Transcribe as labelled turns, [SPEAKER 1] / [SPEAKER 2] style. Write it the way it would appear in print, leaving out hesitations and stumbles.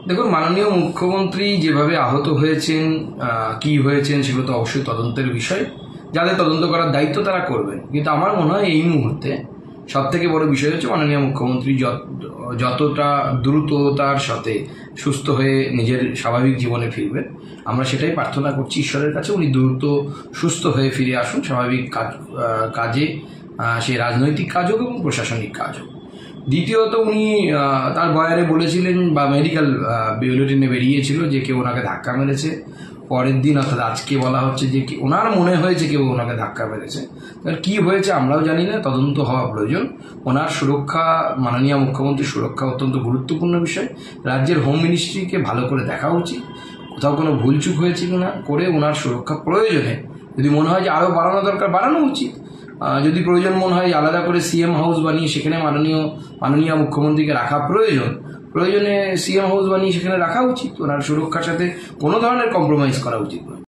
[SPEAKER 1] দেখুন, মাননীয় মুখ্যমন্ত্রী যেভাবে আহত হয়েছেন, কি হয়েছেন সেগুলো তো অবশ্যই তদন্তের বিষয়। যাদের তদন্ত করার দায়িত্ব তারা করবেন, কিন্তু আমার মনে হয় এই মুহূর্তে সব থেকে বড় বিষয় হচ্ছে মাননীয় মুখ্যমন্ত্রী যতটা দ্রুততার সাথে সুস্থ হয়ে নিজের স্বাভাবিক জীবনে ফিরবেন, আমরা সেটাই প্রার্থনা করছি ঈশ্বরের কাছে। উনি দ্রুত সুস্থ হয়ে ফিরে আসুন স্বাভাবিক কাজে, সে রাজনৈতিক কাজ হোক এবং প্রশাসনিক কাজ হোক। দ্বিতীয়ত, উনি তার বয়ানে বলেছিলেন বা মেডিকেল বুলেটিনে বেরিয়েছিল যে কেউ ওনাকে ধাক্কা মেরেছে। পরের দিন অর্থাৎ আজকে বলা হচ্ছে যে ওনার মনে হয়েছে কেউ ওনাকে ধাক্কা মেরেছে। কি হয়েছে আমরাও জানি না, তদন্ত হওয়া প্রয়োজন। ওনার সুরক্ষা, মাননীয় মুখ্যমন্ত্রীর সুরক্ষা অত্যন্ত গুরুত্বপূর্ণ বিষয়। রাজ্যের হোম মিনিস্ট্রিকে ভালো করে দেখা উচিত, কোথাও কোনো ভুলচুক হয়েছে কিনা করে ওনার সুরক্ষা প্রয়োজনে যদি মনে হয় যে আরও বাড়ানো দরকার, বাড়ানো উচিত। যদি প্রয়োজন মনে হয় আলাদা করে সিএম হাউস বানিয়ে সেখানে মাননীয় মুখ্যমন্ত্রীকে রাখা প্রয়োজনে সিএম হাউস বানিয়ে সেখানে রাখা উচিত। ওনার সুরক্ষার সাথে কোনো ধরনের কম্প্রোমাইজ করা উচিত নয়।